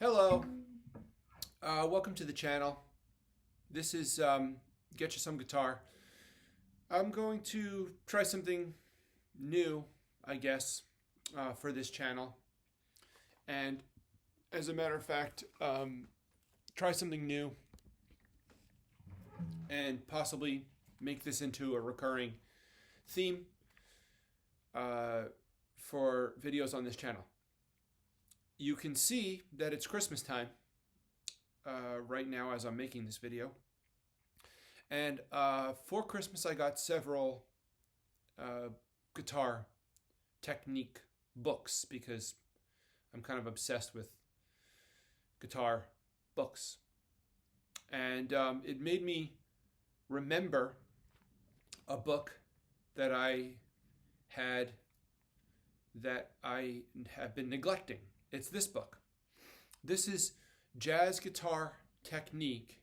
Hello, welcome to the channel. This is Get You Some Guitar. I'm going to try something new, I guess, for this channel. And as a matter of fact, try something new and possibly make this into a recurring theme for videos on this channel. You can see that it's Christmas time right now as I'm making this video. And for Christmas, I got several guitar technique books because I'm kind of obsessed with guitar books. And it made me remember a book that I have been neglecting. It's this book. This is Jazz Guitar Technique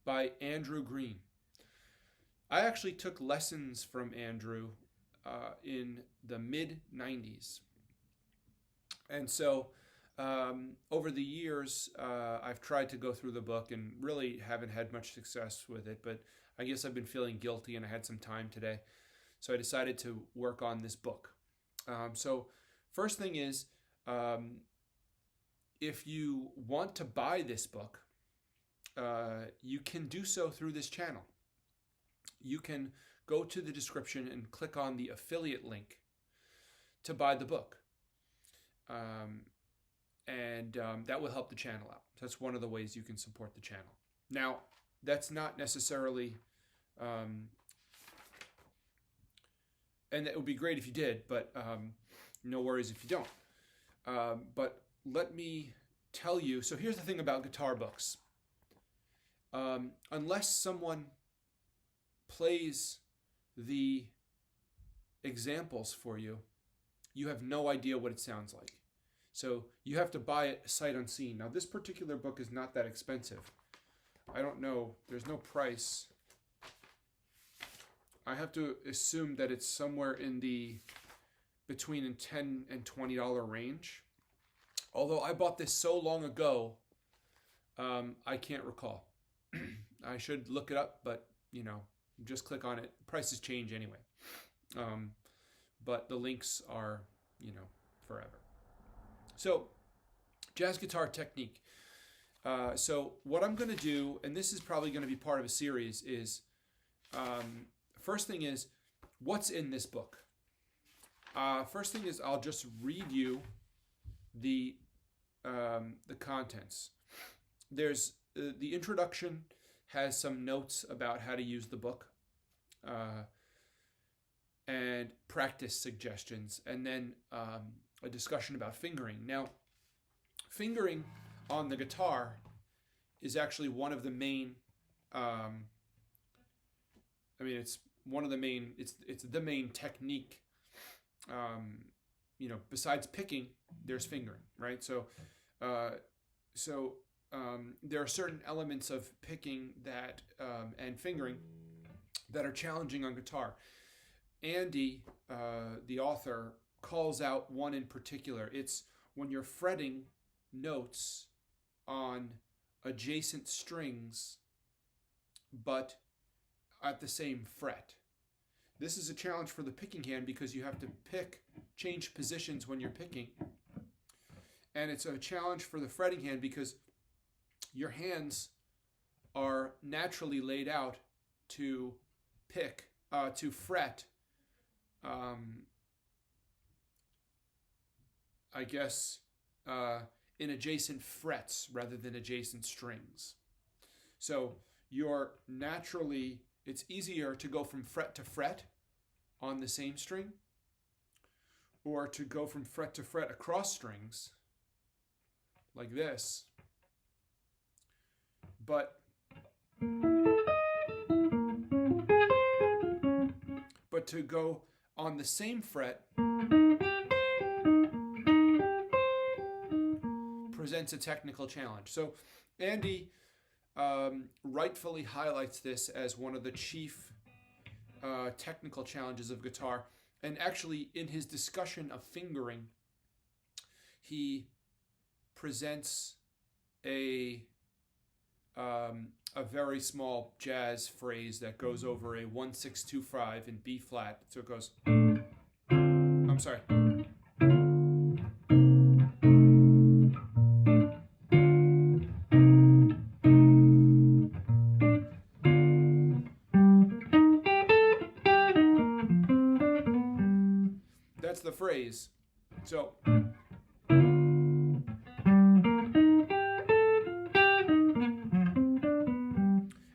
by Andrew Green. I actually took lessons from Andrew in the mid-90s. And so over the years, I've tried to go through the book and really haven't had much success with it, but I guess I've been feeling guilty and I had some time today. So I decided to work on this book. So first thing is, if you want to buy this book, you can do so through this channel. You can go to the description and click on the affiliate link to buy the book. That will help the channel out. That's one of the ways you can support the channel. Now, that's not necessarily, and it would be great if you did, but no worries if you don't. But let me tell you, so here's the thing about guitar books. Unless someone plays the examples for you, you have no idea what it sounds like. So you have to buy it sight unseen. Now this particular book is not that expensive. I don't know, there's no price. I have to assume that it's somewhere in the between $10 and $20 range. Although I bought this so long ago, I can't recall. I should look it up, but you know, just click on it. Prices change anyway. But the links are, you know, forever. So, Jazz Guitar Technique. So what I'm going to do, and this is probably going to be part of a series, is first thing is, what's in this book? First thing is, I'll just read you the contents. There's the introduction has some notes about how to use the book and practice suggestions, and then a discussion about fingering. Now, fingering on the guitar is actually one of the main. It's one of the main. It's the main technique. You know, besides picking, there's fingering, right? So, there are certain elements of picking that and fingering that are challenging on guitar. Andy, the author, calls out one in particular. It's when you're fretting notes on adjacent strings, but at the same fret. This is a challenge for the picking hand because you have to change positions when you're picking. And it's a challenge for the fretting hand because your hands are naturally laid out to fret, in adjacent frets rather than adjacent strings. So it's easier to go from fret to fret on the same string, or to go from fret to fret across strings like this, but to go on the same fret presents a technical challenge. So Andy rightfully highlights this as one of the chief technical challenges of guitar. And actually, in his discussion of fingering, he presents a very small jazz phrase that goes over a 1-6-2-5 in B flat. So it goes. I'm sorry. That's the phrase. So.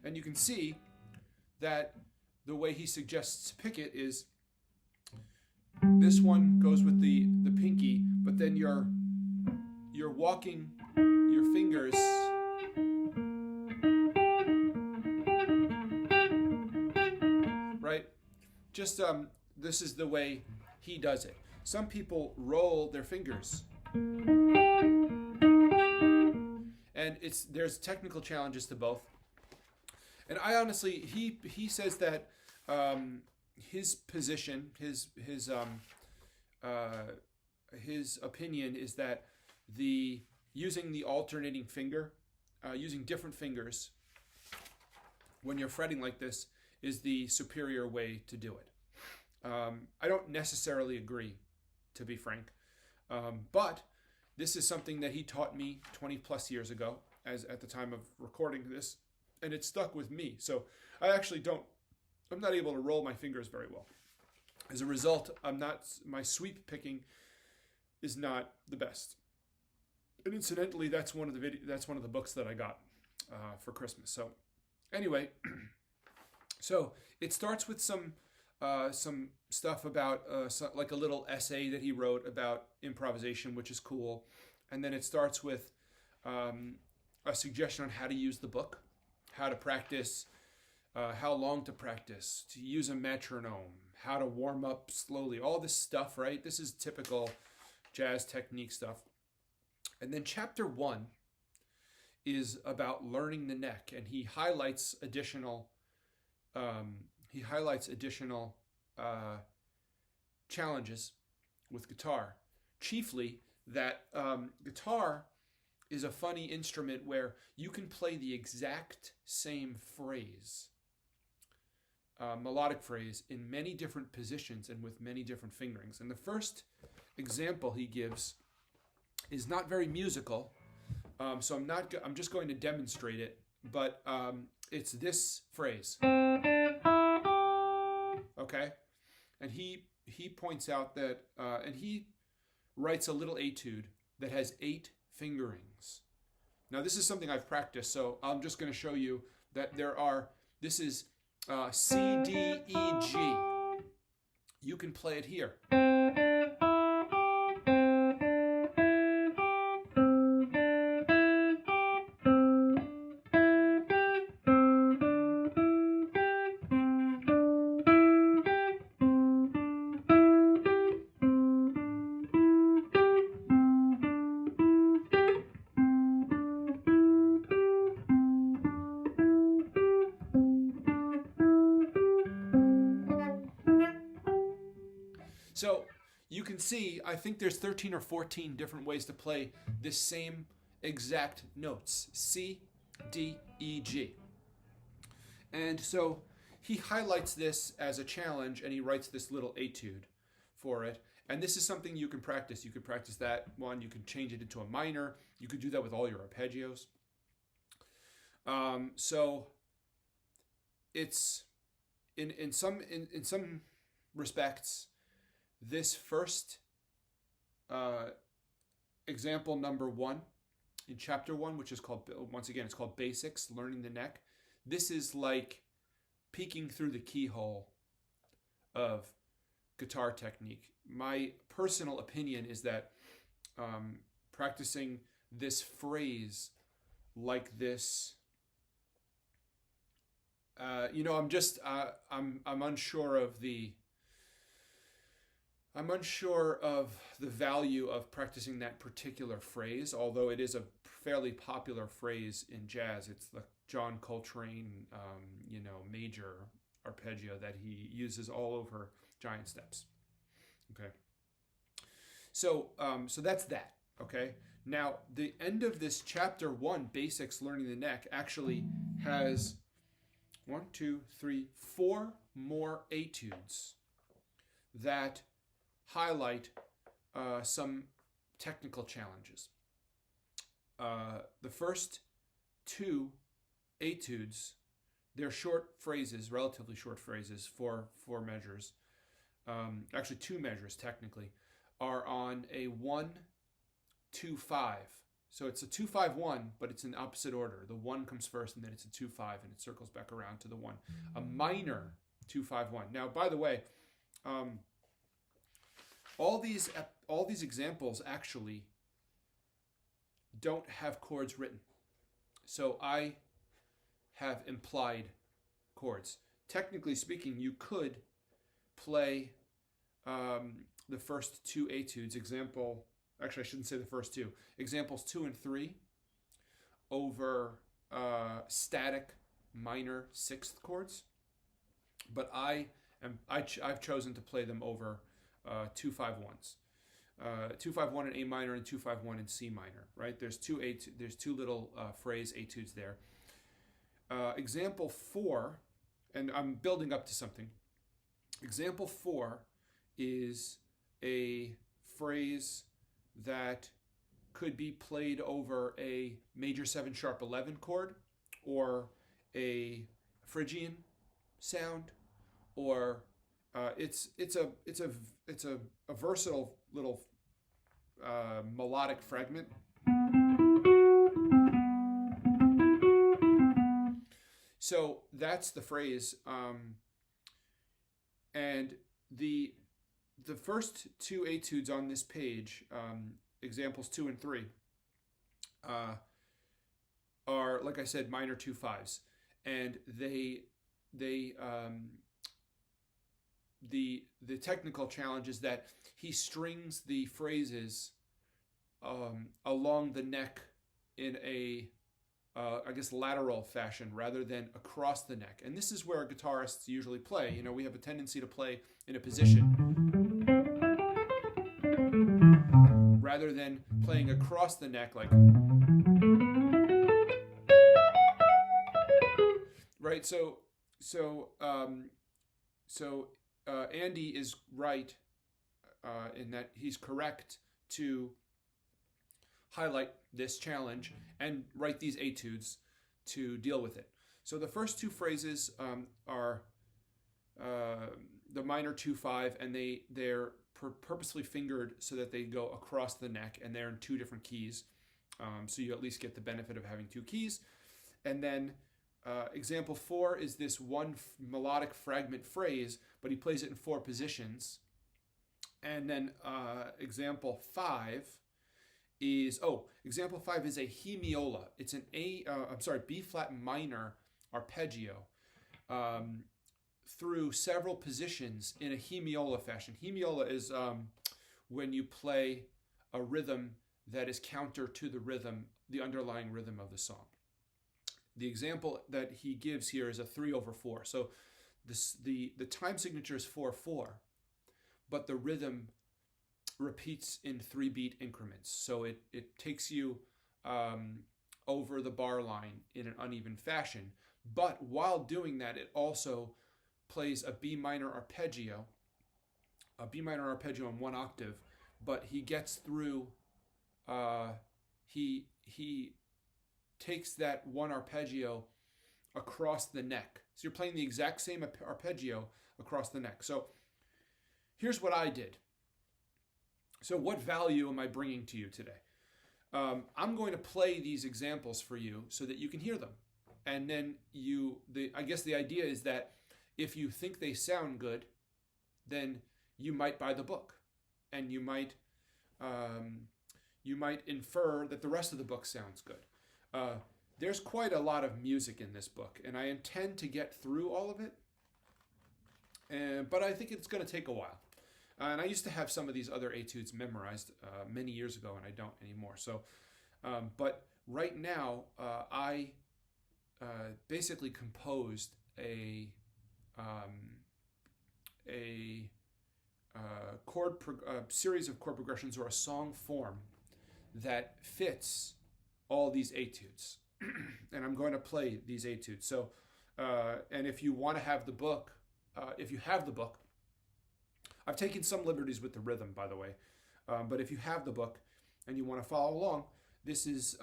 And you can see that the way he suggests to pick it is this one goes with the pinky, but then you're walking your fingers right. Just this is the way he does it. Some people roll their fingers, and there's technical challenges to both. And I honestly, he says that his position, his opinion is that using the alternating finger, using different fingers when you're fretting like this is the superior way to do it. I don't necessarily agree, to be frank, but this is something that he taught me 20 plus years ago, at the time of recording this. And it stuck with me. So I'm not able to roll my fingers very well. As a result, my sweep picking is not the best. And incidentally, that's one of the books that I got for Christmas. So anyway, so it starts with some stuff about like a little essay that he wrote about improvisation, which is cool. And then it starts with a suggestion on how to use the book, how to practice, how long to practice, to use a metronome, how to warm up slowly, all this stuff, right? This is typical jazz technique stuff. And then chapter 1 is about learning the neck, and he highlights additional challenges with guitar, chiefly that guitar is a funny instrument where you can play the exact same phrase, melodic phrase, in many different positions and with many different fingerings. And the first example he gives is not very musical, so I'm just going to demonstrate it, but it's this phrase. Okay? And he points out that, and he writes a little etude that has 8 fingerings. Now this is something I've practiced, so I'm just going to show you that this is C, D, E, G. You can play it here. So you can see, I think there's 13 or 14 different ways to play this same exact notes, C, D, E, G. And so he highlights this as a challenge, and he writes this little etude for it. And this is something you can practice. You can practice that one. You can change it into a minor. You could do that with all your arpeggios. So it's in some respects, this first example number 1 in chapter 1, which is called, once again, it's called Basics, Learning the Neck. This is like peeking through the keyhole of guitar technique. My personal opinion is that practicing this phrase like this, I'm unsure of the value of practicing that particular phrase, although it is a fairly popular phrase in jazz. It's the John Coltrane, major arpeggio that he uses all over giant steps. Okay. So that's that. Okay. Now, the end of this chapter 1, Basics Learning the Neck, actually has 1, 2, 3, 4 more etudes that highlight some technical challenges. The first 2 etudes, they're short phrases, relatively short phrases, four measures. Actually, 2 measures technically, are on a 1, 2, 5. So it's a 2, 5, 1, but it's in opposite order. The 1 comes first, and then it's a 2, 5, and it circles back around to the 1. A minor 2, 5, 1. Now, by the way, all these examples actually don't have chords written. So I have implied chords. Technically speaking, you could play the first 2 etudes, actually I shouldn't say the first 2, examples 2 and 3 over static minor 6th chords, but I've chosen to play them over 2, 5, 1s. 2, 5, 1 in A minor and 2, 5, 1 in C minor, right? There's 2 little phrase etudes there. Example 4, and I'm building up to something. Example 4 is a phrase that could be played over a major 7 sharp 11 chord, or a Phrygian sound, or it's a versatile little melodic fragment. So that's the phrase, and the first 2 etudes on this page, examples 2 and 3, are, like I said, minor 2, 5s, and the technical challenge is that he strings the phrases along the neck in a I guess lateral fashion rather than across the neck. And this is where guitarists usually play. You know, we have a tendency to play in a position rather than playing across the neck, like, right? So Andy is right in that he's correct to highlight this challenge and write these etudes to deal with it. So the first 2 phrases are the minor 2, 5, and they're purposely fingered so that they go across the neck, and they're in 2 different keys. So you at least get the benefit of having 2 keys. And then example 4 is this one melodic fragment phrase, but he plays it in 4 positions. And then example 5 is, example 5 is a hemiola. It's an B flat minor arpeggio through several positions in a hemiola fashion. Hemiola is when you play a rhythm that is counter to the underlying rhythm of the song. The example that he gives here is a 3/4. So the time signature is 4/4, but the rhythm repeats in 3-beat increments. So it takes you over the bar line in an uneven fashion. But while doing that, it also plays a B minor arpeggio in 1 octave. But he gets through. He takes that 1 arpeggio across the neck. So you're playing the exact same arpeggio across the neck. So here's what I did. So what value am I bringing to you today? I'm going to play these examples for you so that you can hear them. And then I guess the idea is that if you think they sound good, then you might buy the book, and you might infer that the rest of the book sounds good. There's quite a lot of music in this book, and I intend to get through all of it, but I think it's going to take a while. And I used to have some of these other etudes memorized many years ago, and I don't anymore. So, but right now, I basically composed a series of chord progressions, or a song form, that fits all these etudes. And I'm going to play these etudes. So, and if you want to have the book, if you have the book, I've taken some liberties with the rhythm, by the way. But if you have the book and you want to follow along, this is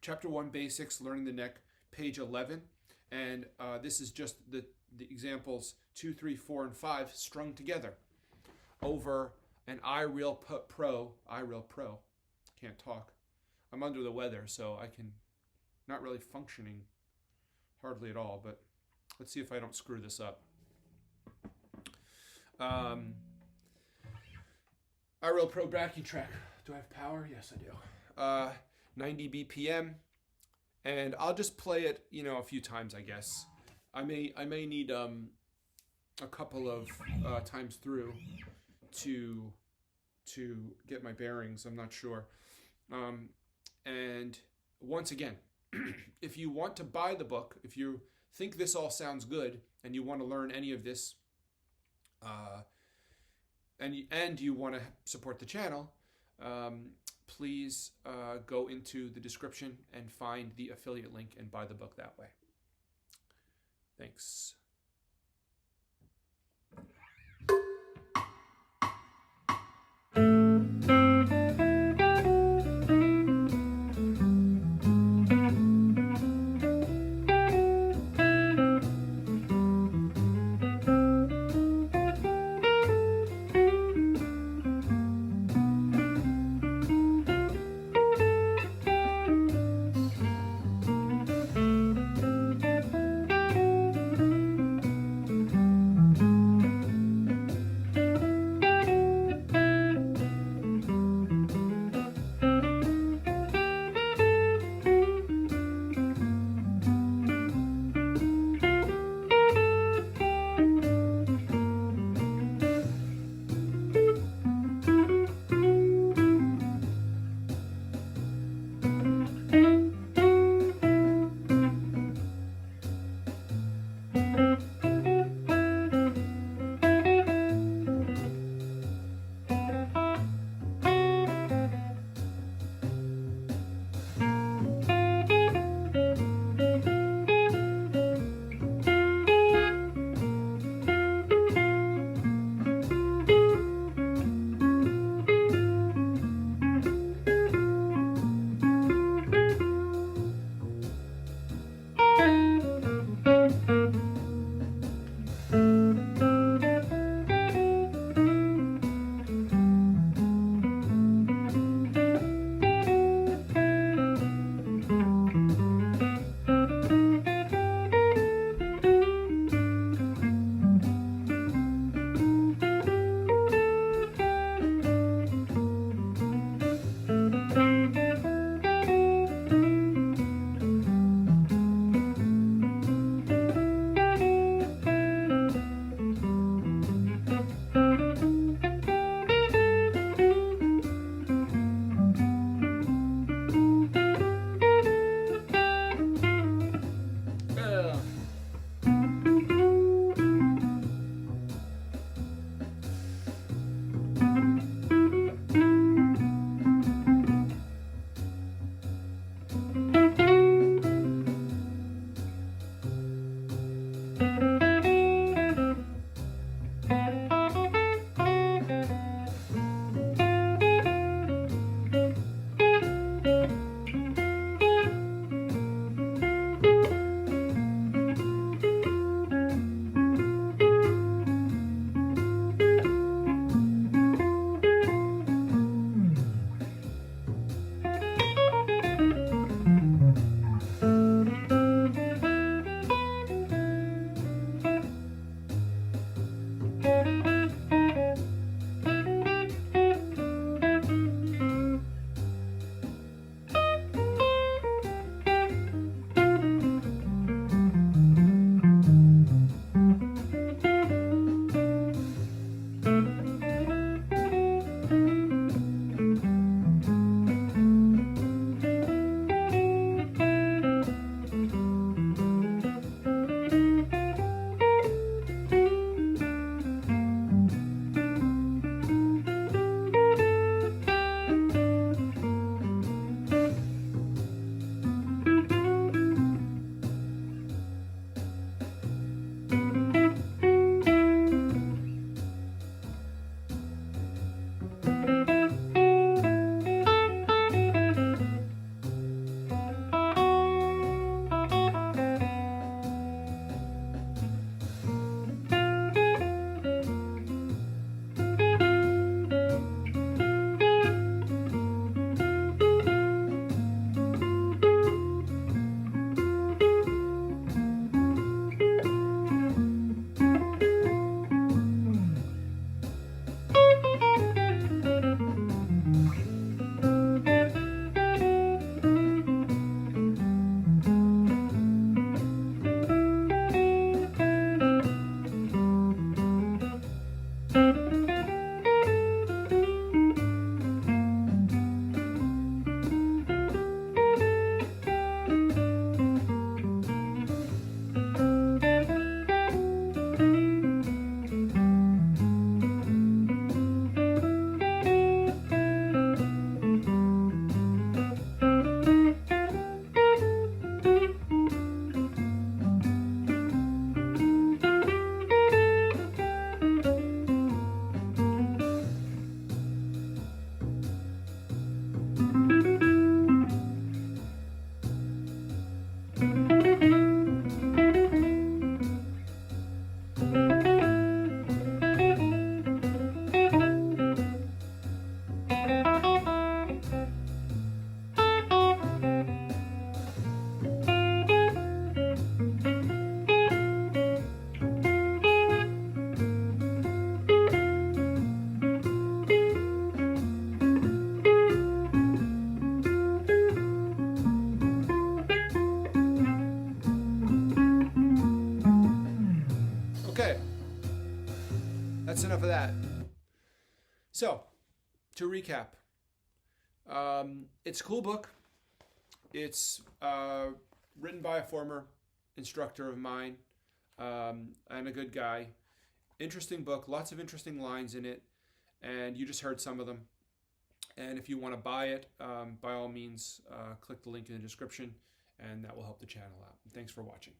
Chapter 1, Basics, Learning the Neck, page 11. And this is just the examples 2, 3, 4, and 5 strung together over an iReal Pro. Can't talk. I'm under the weather, so I can not really functioning hardly at all, but let's see if I don't screw this up. iReal Pro backing track. Do I have power? Yes, I do. 90 BPM, and I'll just play it, a few times, I guess. I may need a couple of times through to get my bearings. I'm not sure. And once again, if you want to buy the book, if you think this all sounds good and you want to learn any of this, and you want to support the channel, please go into the description and find the affiliate link and buy the book that way. Thanks. that's enough of that. So, to recap, it's a cool book. It's written by a former instructor of mine and a good guy. Interesting book, lots of interesting lines in it, and you just heard some of them. And if you want to buy it, by all means, click the link in the description, and that will help the channel out. Thanks for watching.